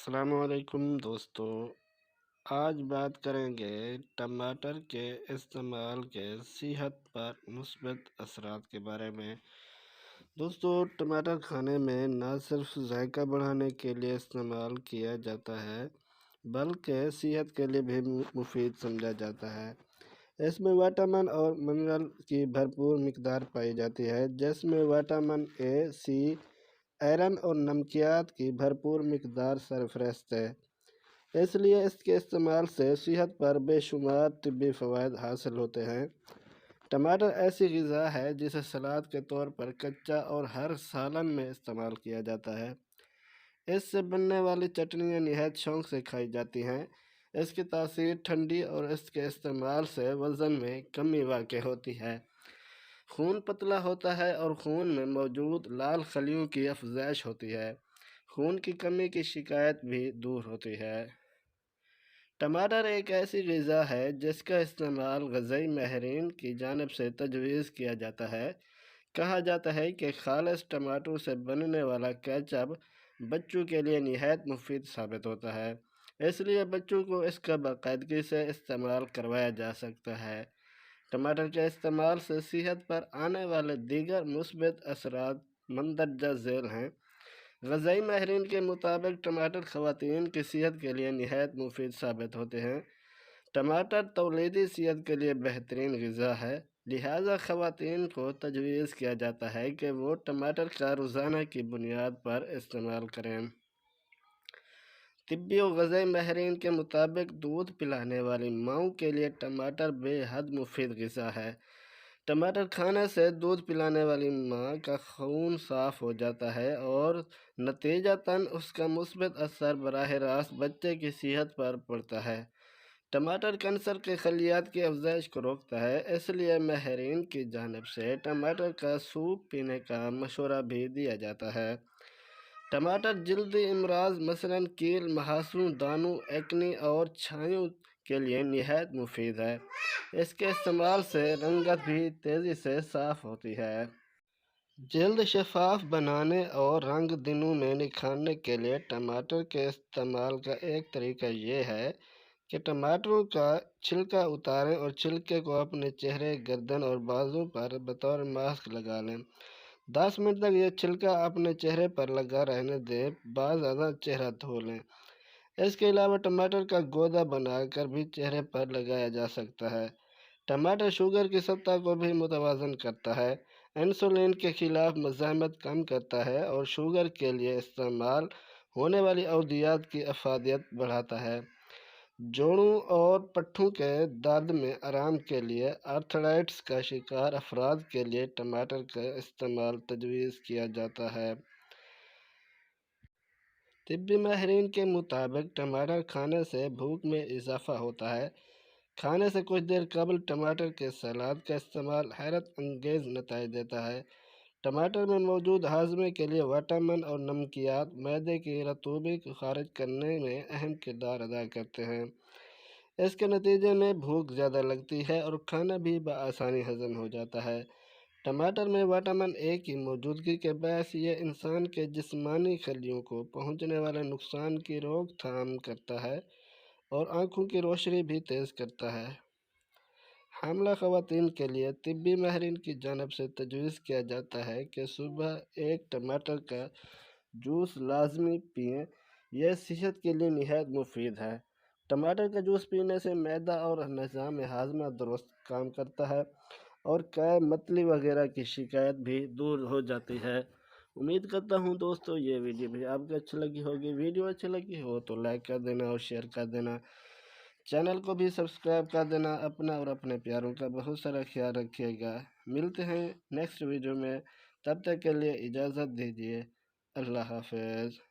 السلام علیکم دوستو، آج بات کریں گے ٹماٹر کے استعمال کے صحت پر مثبت اثرات کے بارے میں۔ دوستو، ٹماٹر کھانے میں نہ صرف ذائقہ بڑھانے کے لیے استعمال کیا جاتا ہے بلکہ صحت کے لیے بھی مفید سمجھا جاتا ہے۔ اس میں وٹامن اور منرل کی بھرپور مقدار پائی جاتی ہے، جس میں وٹامن اے، سی، آئرن اور نمکیات کی بھرپور مقدار سرفہرست ہے۔ اس لیے اس کے استعمال سے صحت پر بے شمار طبی فوائد حاصل ہوتے ہیں۔ ٹماٹر ایسی غذا ہے جسے سلاد کے طور پر کچا اور ہر سالن میں استعمال کیا جاتا ہے۔ اس سے بننے والی چٹنیاں نہایت شوق سے کھائی جاتی ہیں۔ اس کی تاثیر ٹھنڈی اور اس کے استعمال سے وزن میں کمی واقع ہوتی ہے۔ خون پتلا ہوتا ہے اور خون میں موجود لال خلیوں کی افزائش ہوتی ہے۔ خون کی کمی کی شکایت بھی دور ہوتی ہے۔ ٹماٹر ایک ایسی غذا ہے جس کا استعمال غذائی ماہرین کی جانب سے تجویز کیا جاتا ہے۔ کہا جاتا ہے کہ خالص ٹماٹر سے بننے والا کیچپ بچوں کے لیے نہایت مفید ثابت ہوتا ہے، اس لیے بچوں کو اس کا باقاعدگی سے استعمال کروایا جا سکتا ہے۔ ٹماٹر کے استعمال سے صحت پر آنے والے دیگر مثبت اثرات مندرجہ ذیل ہیں۔ غذائی ماہرین کے مطابق ٹماٹر خواتین کی صحت کے لیے نہایت مفید ثابت ہوتے ہیں۔ ٹماٹر تولیدی صحت کے لیے بہترین غذا ہے، لہٰذا خواتین کو تجویز کیا جاتا ہے کہ وہ ٹماٹر کا روزانہ کی بنیاد پر استعمال کریں۔ طبی و غذائی ماہرین کے مطابق دودھ پلانے والی ماؤں کے لیے ٹماٹر بے حد مفید غذا ہے۔ ٹماٹر کھانے سے دودھ پلانے والی ماں کا خون صاف ہو جاتا ہے اور نتیجتاً اس کا مثبت اثر براہ راست بچے کی صحت پر پڑتا ہے۔ ٹماٹر کینسر کے خلیات کی افزائش کو روکتا ہے، اس لیے ماہرین کی جانب سے ٹماٹر کا سوپ پینے کا مشورہ بھی دیا جاتا ہے۔ ٹماٹر جلدی امراض مثلاً کیل، مہاسوں، دانوں، ایکنی اور چھایوں کے لیے نہایت مفید ہے۔ اس کے استعمال سے رنگت بھی تیزی سے صاف ہوتی ہے۔ جلد شفاف بنانے اور رنگ دنوں میں نکھارنے کے لیے ٹماٹر کے استعمال کا ایک طریقہ یہ ہے کہ ٹماٹروں کا چھلکا اتاریں اور چھلکے کو اپنے چہرے، گردن اور بازو پر بطور ماسک لگا لیں۔ 10 منٹ تک یہ چھلکا اپنے چہرے پر لگا رہنے دیں، بعد ازاں چہرہ دھو لیں۔ اس کے علاوہ ٹماٹر کا گودا بنا کر بھی چہرے پر لگایا جا سکتا ہے۔ ٹماٹر شوگر کی سطح کو بھی متوازن کرتا ہے، انسولین کے خلاف مزاحمت کم کرتا ہے اور شوگر کے لیے استعمال ہونے والی ادویات کی افادیت بڑھاتا ہے۔ جوڑوں اور پٹھوں کے درد میں آرام کے لیے آرتھرائٹس کا شکار افراد کے لیے ٹماٹر کا استعمال تجویز کیا جاتا ہے۔ طبی ماہرین کے مطابق ٹماٹر کھانے سے بھوک میں اضافہ ہوتا ہے۔ کھانے سے کچھ دیر قبل ٹماٹر کے سلاد کا استعمال حیرت انگیز نتائج دیتا ہے۔ ٹماٹر میں موجود ہاضمے کے لیے وٹامن اور نمکیات معدے کی رطوبے کو خارج کرنے میں اہم کردار ادا کرتے ہیں۔ اس کے نتیجے میں بھوک زیادہ لگتی ہے اور کھانا بھی بآسانی ہضم ہو جاتا ہے۔ ٹماٹر میں وٹامن اے کی موجودگی کے باعث یہ انسان کے جسمانی خلیوں کو پہنچنے والے نقصان کی روک تھام کرتا ہے اور آنکھوں کی روشنی بھی تیز کرتا ہے۔ حاملہ خواتین کے لیے طبی ماہرین کی جانب سے تجویز کیا جاتا ہے کہ صبح ایک ٹماٹر کا جوس لازمی پئیں، یہ صحت کے لیے نہایت مفید ہے۔ ٹماٹر کا جوس پینے سے معدہ اور نظام ہاضمہ درست کام کرتا ہے اور قے، متلی وغیرہ کی شکایت بھی دور ہو جاتی ہے۔ امید کرتا ہوں دوستو یہ ویڈیو بھی آپ کو اچھی لگی ہوگی۔ ویڈیو اچھی لگی ہو تو لائک کر دینا اور شیئر کر دینا۔ چینل کو بھی سبسکرائب کر دینا۔ اپنا اور اپنے پیاروں کا بہت سارا خیال رکھیے گا۔ ملتے ہیں نیکسٹ ویڈیو میں، تب تک کے لیے اجازت دیجیے۔ اللہ حافظ۔